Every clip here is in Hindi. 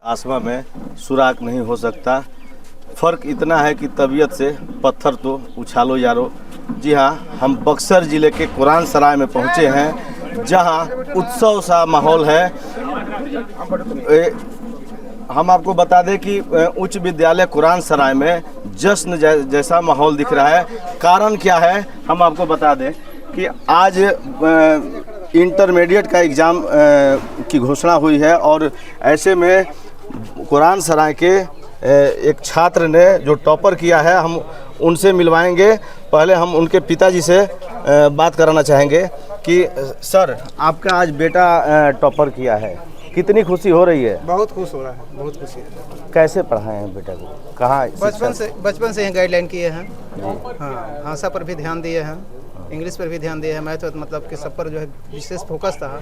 आसमां में सुराग नहीं हो सकता। फ़र्क इतना है कि तबीयत से पत्थर तो उछालो यारो। जी हाँ, हम बक्सर ज़िले के कुरान सराय में पहुँचे हैं, जहाँ उत्सव सा माहौल है। हम आपको बता दें कि उच्च विद्यालय कुरान सराय में जश्न जैसा माहौल दिख रहा है। कारण क्या है, हम आपको बता दें कि आज इंटरमीडिएट का एग्ज़ाम की घोषणा हुई है और ऐसे में कुरान सराय के एक छात्र ने जो टॉपर किया है, हम उनसे मिलवाएंगे। पहले हम उनके पिताजी से बात कराना चाहेंगे कि सर, आपका आज बेटा टॉपर किया है, कितनी खुशी हो रही है? बहुत खुश हो रहा है, बहुत खुशी है। कैसे पढ़ाए हैं बेटा को? कहाँ? बचपन से ही गाइडलाइन किए हैं। हाँ, भाषा पर भी ध्यान दिए हैं, इंग्लिश पर भी ध्यान दिए हैं। मैथ मतलब कि सब पर जो है विशेष फोकस था।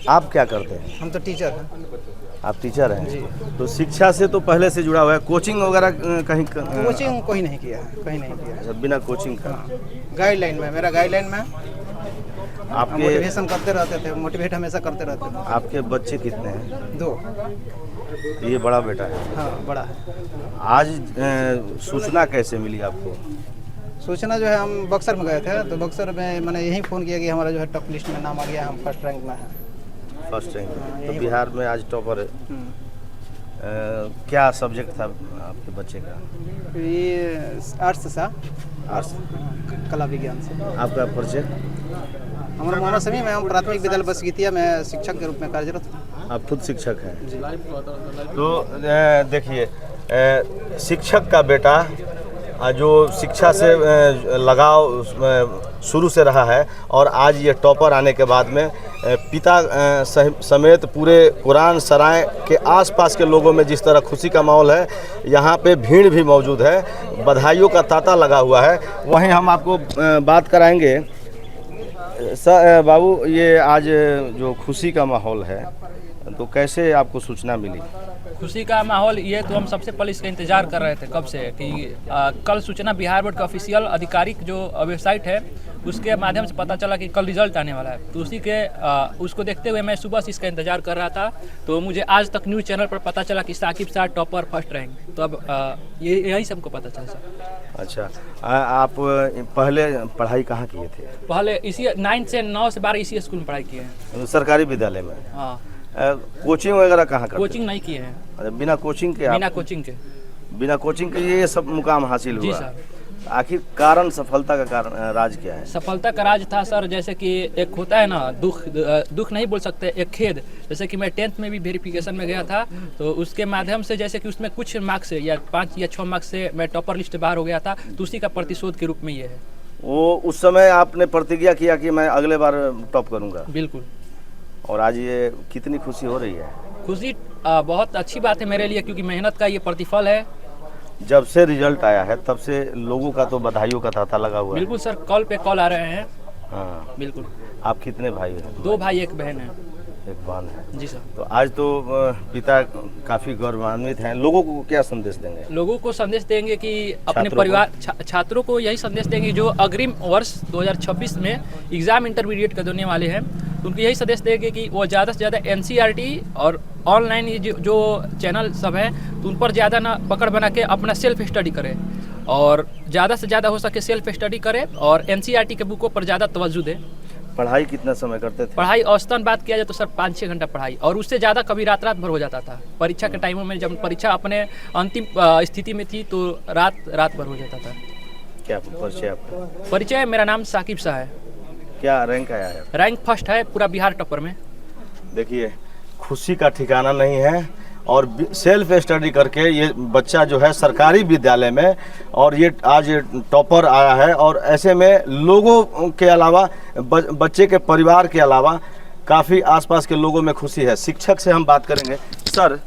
आप क्या करते हैं? हम तो टीचर हैं। आप टीचर हैं जी। तो शिक्षा से तो पहले से जुड़ा हुआ है। कोचिंग वगैरह कहीं? कोचिंग कोई नहीं किया है, कहीं नहीं किया है। बिना कोचिंग का? गाइडलाइन में, मेरा गाइडलाइन में आपके मोटिवेशन करते रहते थे, मोटिवेट हमेशा करते रहते थे। आपके बच्चे कितने हैं? 2। ये बड़ा बेटा है? हाँ, बड़ा है। आज सूचना कैसे मिली आपको? सूचना जो है, हम बक्सर में गए थे, तो बक्सर में मैंने यही फ़ोन किया कि हमारा जो है टॉप लिस्ट में नाम आ गया, हम फर्स्ट रैंक में हैं। First rank? तो बिहार में आज टॉपर है। क्या सब्जेक्ट था आपके बच्चे का? ये आर्ट्स था, आर्ट्स, कला विज्ञान से। आपका परिचय? हमारा मोहम्मद समी, मैं प्राथमिक विद्यालय बसगीतिया में शिक्षक के रूप में कार्यरत हूँ। आप खुद शिक्षक हैं? तो देखिए, शिक्षक का बेटा जो शिक्षा से लगाव शुरू से रहा है और आज ये टॉपर आने के बाद में पिता समेत पूरे कुरान सराय के आसपास के लोगों में जिस तरह खुशी का माहौल है, यहाँ पे भीड़ भी मौजूद है, बधाइयों का तांता लगा हुआ है। वहीं हम आपको बात कराएंगे। सर बाबू, ये आज जो खुशी का माहौल है, तो कैसे आपको सूचना मिली? खुशी का माहौल ये तो हम सबसे पहले इसका इंतजार कर रहे थे कब से कि कल सूचना बिहार बोर्ड का ऑफिशियल आधिकारिक जो वेबसाइट है उसके माध्यम से पता चला कि कल रिजल्ट आने वाला है। तो उसी के उसको देखते हुए मैं सुबह से इसका इंतजार कर रहा था। तो मुझे आज तक न्यूज़ चैनल पर पता चला कि Saqib sir topper first rank. तो अब यही से हमको पता चला सर। अच्छा, आप पहले पढ़ाई कहाँ किए थे? पहले इसी 9 से 12 इसी स्कूल में पढ़ाई किए हैं। सरकारी विद्यालय में? हाँ। कोचिंग वगैरह कहाँ करते? कोचिंग नहीं किए हैं। बिना कोचिंग के? बिना कोचिंग के? बिना कोचिंग के ये सब मुकाम हासिल हुआ? जी सर। आखिर कारण, सफलता का कारण, राज क्या है? सफलता का राज था सर, जैसे कि एक होता है ना, दुख नहीं बोल सकते, एक खेद। जैसे कि मैं 10th में भी वेरिफिकेशन में गया था, तो उसके माध्यम से जैसे कि उसमें कुछ मार्क्स से या 5 या 6 मार्क्स से मैं टॉपर लिस्ट बाहर हो गया था, तो उसी का प्रतिशोध के रूप में ये है। वो उस समय आपने प्रतिज्ञा किया कि मैं अगले बार टॉप करूँगा? बिल्कुल। और आज ये कितनी खुशी हो रही है? खुशी बहुत अच्छी बात है मेरे लिए, क्योंकि मेहनत का ये प्रतिफल है। जब से रिजल्ट आया है तब से लोगों का तो बधाइयों का तांता लगा हुआ है। बिल्कुल सर, कॉल पे कॉल आ रहे हैं। हाँ, बिल्कुल। आप कितने भाई हैं? 2 भाई 1 बहन है। एक बहन है? जी सर। तो आज तो पिता काफ़ी गौरवान्वित हैं। लोगों को क्या संदेश देंगे? लोगों को संदेश देंगे कि अपने परिवार छात्रों को यही संदेश देंगे जो अग्रिम वर्ष 2026 में एग्ज़ाम इंटरमीडिएट का देने वाले हैं, तो उनको यही संदेश देंगे कि वो ज़्यादा से ज़्यादा NCERT और ऑनलाइन जो चैनल सब हैं, तो उन पर ज़्यादा ना पकड़ बना के अपना सेल्फ स्टडी करें और ज़्यादा से ज़्यादा हो सके सेल्फ स्टडी करें और NCERT के बुकों पर ज़्यादा तवज्जो दें। पढ़ाई कितना समय करते थे? पढ़ाई औसतन बात किया जाए तो सर 5-6 घंटा पढ़ाई, और उससे ज़्यादा कभी रात भर हो जाता था। परीक्षा के टाइमों में, जब परीक्षा अपने अंतिम स्थिति में थी, तो रात भर हो जाता था। क्या परिचय आपका? परिचय, मेरा नाम साकिब शाह है। क्या रैंक आया है? रैंक फर्स्ट है पूरा बिहार टॉपर में। देखिए, खुशी का ठिकाना नहीं है और सेल्फ स्टडी करके ये बच्चा जो है सरकारी विद्यालय में, और ये आज टॉपर आया है। और ऐसे में लोगों के अलावा, बच्चे के परिवार के अलावा काफ़ी आसपास के लोगों में खुशी है। शिक्षक से हम बात करेंगे। सर,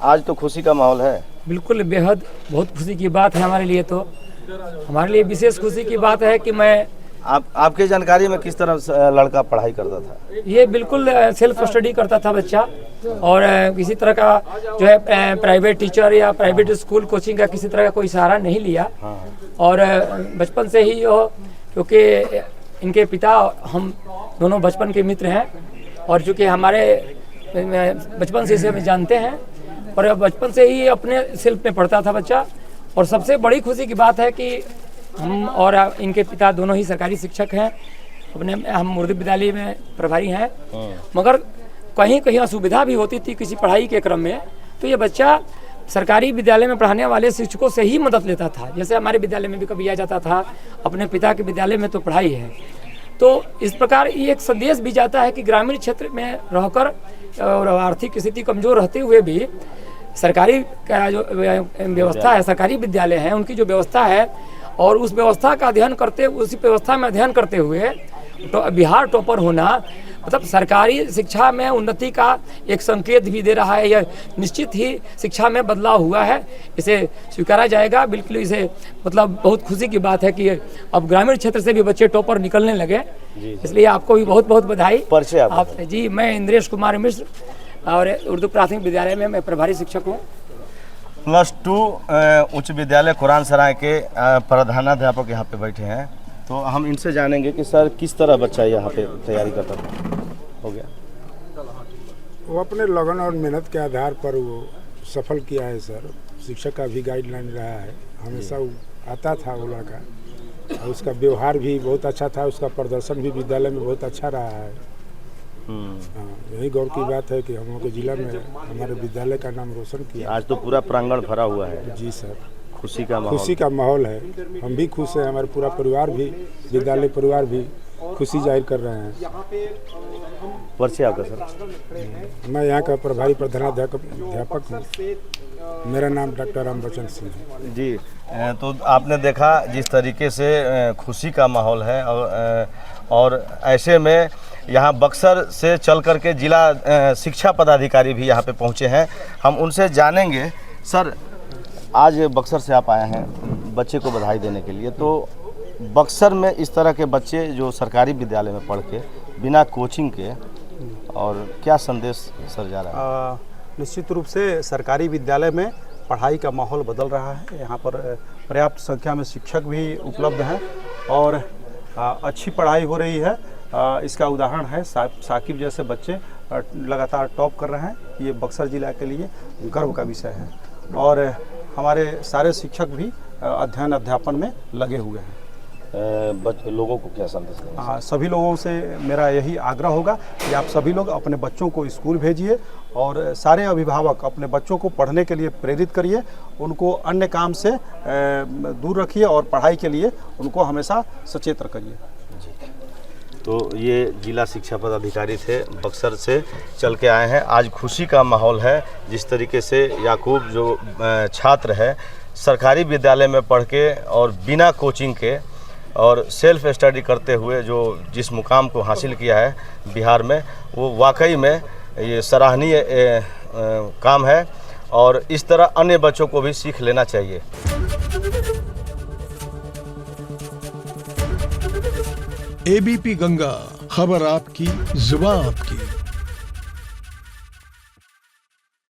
आज तो खुशी का माहौल है? बिल्कुल, बेहद बहुत खुशी की बात है हमारे लिए। तो हमारे लिए विशेष खुशी की बात है कि मैं आपके जानकारी में किस तरह लड़का पढ़ाई करता था? ये बिल्कुल सेल्फ स्टडी करता था बच्चा, और किसी तरह का जो है प्राइवेट टीचर या प्राइवेट स्कूल कोचिंग का किसी तरह का कोई सहारा नहीं लिया। और बचपन से ही वो, क्योंकि इनके पिता हम दोनों बचपन के मित्र हैं, और चूँकि हमारे बचपन से इसे हम जानते हैं, और बचपन से ही अपने सेल्फ में पढ़ता था बच्चा। और सबसे बड़ी खुशी की बात है कि हम और इनके पिता दोनों ही सरकारी शिक्षक हैं, हम मुर्दी विद्यालय में प्रभारी हैं। मगर कहीं कहीं असुविधा भी होती थी किसी पढ़ाई के क्रम में, तो ये बच्चा सरकारी विद्यालय में पढ़ाने वाले शिक्षकों से ही मदद लेता था। जैसे हमारे विद्यालय में भी कभी आ जाता था, अपने पिता के विद्यालय में तो पढ़ाई है। तो इस प्रकार ये एक संदेश भी जाता है कि ग्रामीण क्षेत्र में रहकर और आर्थिक स्थिति कमज़ोर रहते हुए भी सरकारी का जो व्यवस्था है, सरकारी विद्यालय हैं, उनकी जो व्यवस्था है और उस व्यवस्था का अध्ययन करते, उसी व्यवस्था में अध्ययन करते हुए तो बिहार टॉपर होना मतलब सरकारी शिक्षा में उन्नति का एक संकेत भी दे रहा है। यह निश्चित ही शिक्षा में बदलाव हुआ है, इसे स्वीकारा जाएगा। बिल्कुल इसे मतलब बहुत खुशी की बात है कि अब ग्रामीण क्षेत्र से भी बच्चे टॉपर निकलने लगे। इसलिए आपको भी बहुत बहुत बधाई। परिचय आप जी, मैं इंद्रेश कुमार मिश्र और उर्दू प्राथमिक विद्यालय में मैं प्रभारी शिक्षक हूँ। +2 उच्च विद्यालय कुरान सराय के प्रधानाध्यापक यहाँ पे बैठे हैं, तो हम इनसे जानेंगे कि सर किस तरह बच्चा यहाँ पे तैयारी करता था। हो गया, वो अपने लगन और मेहनत के आधार पर वो सफल किया है सर। शिक्षक का भी गाइडलाइन रहा है, हमेशा वो आता था वो लड़का, और उसका व्यवहार भी बहुत अच्छा था, उसका प्रदर्शन भी विद्यालय में बहुत अच्छा रहा है। हाँ, यही गौर की बात है कि हम लोग के जिला में हमारे विद्यालय का नाम रोशन किया। आज तो पूरा प्रांगण भरा हुआ है। जी सर, खुशी का माहौल है। हम भी खुश हैं, हमारे पूरा परिवार भी, विद्यालय परिवार भी खुशी जाहिर कर रहे हैं। परिचय आपका सर? मैं यहाँ का प्रभारी प्रधानाध्यापक हूँ। मेरा नाम डॉक्टर रामबचन सिंह है। जी, तो आपने देखा जिस तरीके से खुशी का माहौल है, और ऐसे में यहाँ बक्सर से चल कर के जिला शिक्षा पदाधिकारी भी यहाँ पे पहुँचे हैं। हम उनसे जानेंगे। सर, आज बक्सर से आप आए हैं बच्चे को बधाई देने के लिए, तो बक्सर में इस तरह के बच्चे जो सरकारी विद्यालय में पढ़ के बिना कोचिंग के, और क्या संदेश सर जा रहा है? निश्चित रूप से सरकारी विद्यालय में पढ़ाई का माहौल बदल रहा है। यहाँ पर पर्याप्त संख्या में शिक्षक भी उपलब्ध हैं और अच्छी पढ़ाई हो रही है। इसका उदाहरण है साकिब जैसे बच्चे लगातार टॉप कर रहे हैं। ये बक्सर जिला के लिए गर्व का विषय है और हमारे सारे शिक्षक भी अध्ययन अध्यापन में लगे हुए हैं। लोगों को क्या संदेश देंगे? हाँ, सभी लोगों से मेरा यही आग्रह होगा कि आप सभी लोग अपने बच्चों को स्कूल भेजिए और सारे अभिभावक अपने बच्चों को पढ़ने के लिए प्रेरित करिए, उनको अन्य काम से दूर रखिए और पढ़ाई के लिए उनको हमेशा सचेत करिए। तो ये जिला शिक्षा पदाधिकारी थे, बक्सर से चल के आए हैं। आज खुशी का माहौल है। जिस तरीके से याकूब जो छात्र है सरकारी विद्यालय में पढ़ के और बिना कोचिंग के और सेल्फ स्टडी करते हुए जो जिस मुकाम को हासिल किया है बिहार में, वो वाकई में ये सराहनीय काम है और इस तरह अन्य बच्चों को भी सीख लेना चाहिए। एबीपी गंगा, खबर आपकी, जुबान आपकी।